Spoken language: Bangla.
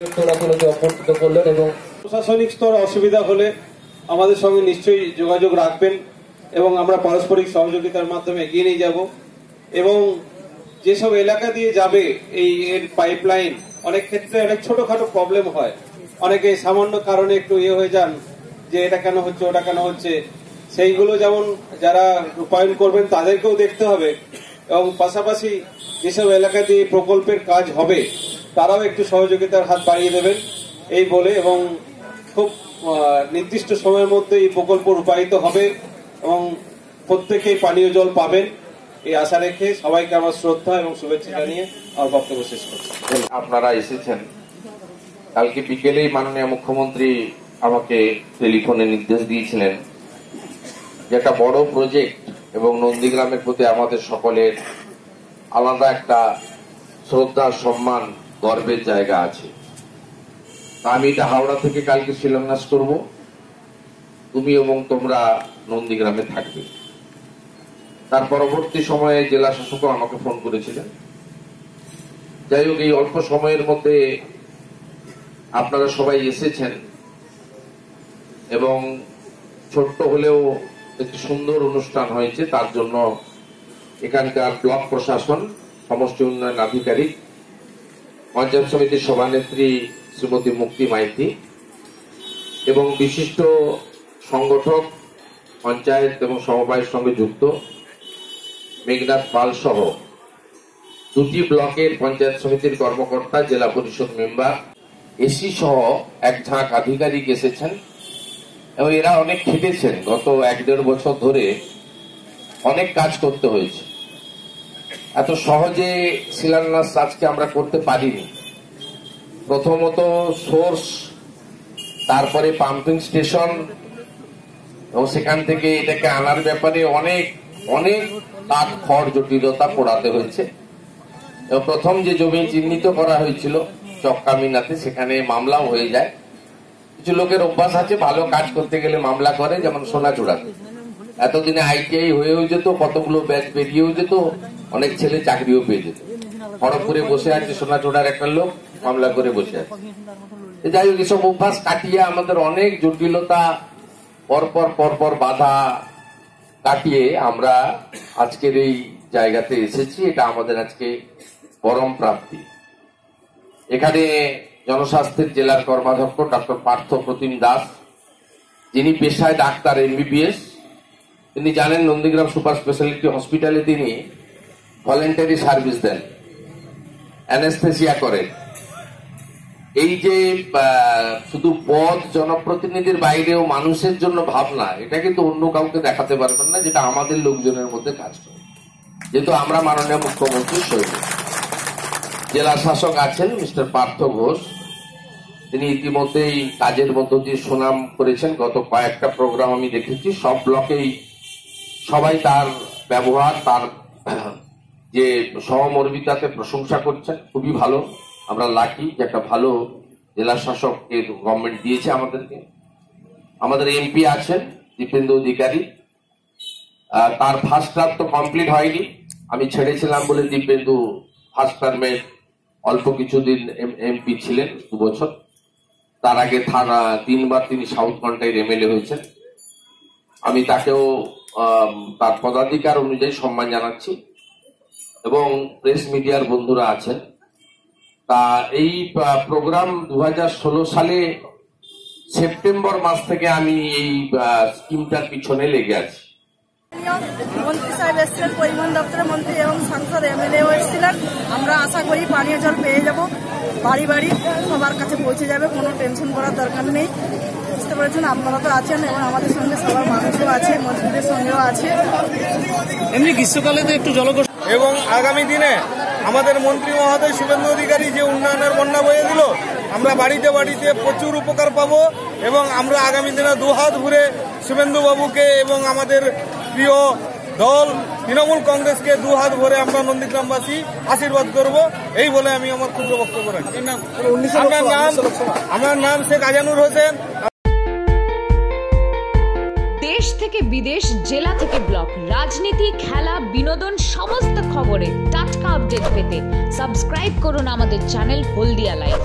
অভ্যর্থিত করলেন এবং প্রশাসনিক স্তরে অসুবিধা হলে আমাদের সঙ্গে নিশ্চয়ই যোগাযোগ রাখবেন এবং আমরা পারস্পরিক সহযোগিতার মাধ্যমে এগিয়ে নিয়ে যাব। এবং যেসব এলাকা দিয়ে যাবে এই এর পাইপলাইন, অনেক ক্ষেত্রে অনেক ছোটখাটো প্রবলেম হয়, অনেকে সামান্য কারণে একটু হয়ে যান যে এটা কেন হচ্ছে ওটা কেন হচ্ছে, সেইগুলো যেমন যারা রূপায়ণ করবেন তাদেরকেও দেখতে হবে এবং পাশাপাশি যেসব এলাকা দিয়ে প্রকল্পের কাজ হবে তারাও একটু সহযোগিতার হাত বাড়িয়ে দেবেন এই বলে, এবং খুব নির্দিষ্ট সময়ের মধ্যে এই প্রকল্প রূপায়িত হবে এবং প্রত্যেকেই পানীয় জল পাবেন এই আশা রেখে সবাইকে আমার শ্রদ্ধা এবং শুভেচ্ছা জানিয়ে আমার বক্তব্য শেষ করছি। আপনারা এসেছেন, কালকে বিকেলেই মাননীয় মুখ্যমন্ত্রী আমাকে টেলিফোনে নির্দেশ দিয়েছিলেন যে একটা বড় প্রজেক্ট এবং নন্দীগ্রামের প্রতি আমাদের সকলের আলাদা একটা শ্রদ্ধা, সম্মান, গর্বের জায়গা আছে। আমি এটা হাওড়া থেকে কালকে শিলান্যাস করব, তুমি এবং তোমরা নন্দীগ্রামে থাকবে। তার পরবর্তী সময়ে জেলা শাসকও আমাকে ফোন করেছিলেন। যাই হোক, এই অল্প সময়ের মধ্যে আপনারা সবাই এসেছেন এবং ছোট্ট হলেও একটি সুন্দর অনুষ্ঠান হয়েছে। তার জন্য এখানকার ব্লক প্রশাসন, সমষ্টি উন্নয়ন আধিকারিক, পঞ্চায়েত সমিতির সভানেত্রী শ্রীমতী মুক্তি মাইতি এবং বিশিষ্ট সংগঠক, পঞ্চায়েত এবং সমবায়ের সঙ্গে যুক্ত মেঘনাথ পাল সহ দুটি ব্লকের পঞ্চায়েত সমিতির কর্মকর্তা, জেলা পরিষদ মেম্বার, এসি সহ এক ঝাঁক আধিকারিক এসেছেন এবং এরা অনেক খেটেছেন। গত 1-1.5 বছর ধরে অনেক কাজ করতে হয়েছে। এত সহজে শিলান্যাস আজকে আমরা করতে পারিনি। প্রথমত সোর্স, তারপরে পাম্পিং স্টেশন এবং সেখান থেকে এটাকে আনার ব্যাপারে অনেক অনেক কাঠ খড় জটিলতা পোড়াতে হয়েছে। এবং প্রথম যে জমি চিহ্নিত করা হয়েছিল চক্কামিনাতে, সেখানে মামলাও হয়ে যায়। কিছু লোকের অভ্যাস আছে ভালো কাজ করতে গেলে মামলা করে, যেমন সোনাচূড়াতে এতদিনে আইটিআই হয়েও যেত, কতগুলো ব্যাচ বেরিয়েও যেত, অনেক ছেলে চাকরিও পেয়ে যেত। খড়গপুরে বসে আছে সোনাচূড়ার একটা লোক, মামলা করে বসে আছে। যাই হোক, এসব অভ্যাস কাটিয়ে আমাদের অনেক জটিলতা, পরপর বাধা কাটিয়ে আমরা আজকের এই জায়গাতে এসেছি। এটা আমাদের আজকে পরম প্রাপ্তি। এখানে জনস্বাস্থ্যের জেলার কর্মাধ্যক্ষ ডক্টর পার্থ প্রতিম দাস, যিনি পেশায় ডাক্তার, MBBS, তিনি জানেন নন্দীগ্রাম সুপার স্পেশালিটি হসপিটালে তিনি ভলেন্টারি সার্ভিস দেন, অ্যানেস্থেসিয়া করেন। এই যে শুধু পদ, জনপ্রতিনিধির বাইরেও মানুষের জন্য ভাবনা, এটা কিন্তু অন্য কাউকে দেখাতে পারবেন না, যেটা আমাদের লোকজনের মধ্যে কাজ করে। যেহেতু আমরা মাননীয় মুখ্যমন্ত্রীর সৈনিক। জেলা শাসক আছেন মিস্টার পার্থ ঘোষ, তিনি ইতিমধ্যেই কাজের মধ্য দিয়ে সুনাম করেছেন। গত কয়েকটা প্রোগ্রাম আমি দেখেছি, সব ব্লকেই সবাই তার ব্যবহার, তার যে সহমর্মিতাতে প্রশংসা করছেন। খুবই ভালো, আমরা লাকি যে একটা ভালো জেলা শাসককে গভর্নমেন্ট দিয়েছে আমাদেরকে। আমাদের MP আছেন দীপেন্দু অধিকারী, তার ফার্স্ট টার্ম তো কমপ্লিট হয়নি, আমি ছেড়েছিলাম বলে দীপেন্দু ফার্স্ট টার্মে অল্প কিছুদিন MP ছিলেন, 2 বছর। তার আগে 3বার তিনি সাউথ কন্টাইর MLA হয়েছেন। আমি তাকেও তার পদাধিকার অনুযায়ী সম্মান জানাচ্ছি। এবং প্রেস মিডিয়ার বন্ধুরা আছেন, তা এই প্রোগ্রাম 2016 সালে সেপ্টেম্বর মাস থেকে আমি এই স্কিমটার পিছনে লেগে আছি। মন্ত্রী সাহেব এসেছিলেন, পরিবহন দপ্তরের মন্ত্রী এবং সাংসদ MLA এসেছিলেন। আমরা আশা করি পানীয় জল পেয়ে যাব, বাড়ি বাড়ি সবার কাছে পৌঁছে যাবে, কোনো টেনশন করার দরকার নেই। বুঝতে পেরেছেন, আপনারা তো আছেন এবং আমাদের সঙ্গে সবার মানুষও আছে, মন্ত্রীদের সঙ্গেও আছে। এমনি গ্রীষ্মকালে তো একটু জলকষ্ট, এবং আগামী দিনে আমাদের মন্ত্রী মহোদয় শুভেন্দু অধিকারী যে উন্নয়নের বন্যা বয়ে দিল, আমরা বাড়িতে বাড়িতে প্রচুর উপকার পাবো এবং আমরা আগামী দিনে 2 হাত ভরে শুভেন্দু বাবুকে এবং আমাদের প্রিয় দল তৃণমূল কংগ্রেসকে 2 হাত ভরে আমরা নন্দীগ্রামবাসী আশীর্বাদ করব, এই বলে আমি আমার ক্ষুদ্র বক্তব্য রাখছি। আমার নাম শেখ আজানুর হোসেন। দেশ থেকে বিদেশ, জেলা থেকে ব্লক, রাজনীতি, খেলা, বিনোদন, সমস্ত খবরে টাটকা আপডেট পেতে সাবস্ক্রাইব করুন আমাদের চ্যানেল হলদিয়া লাইভ।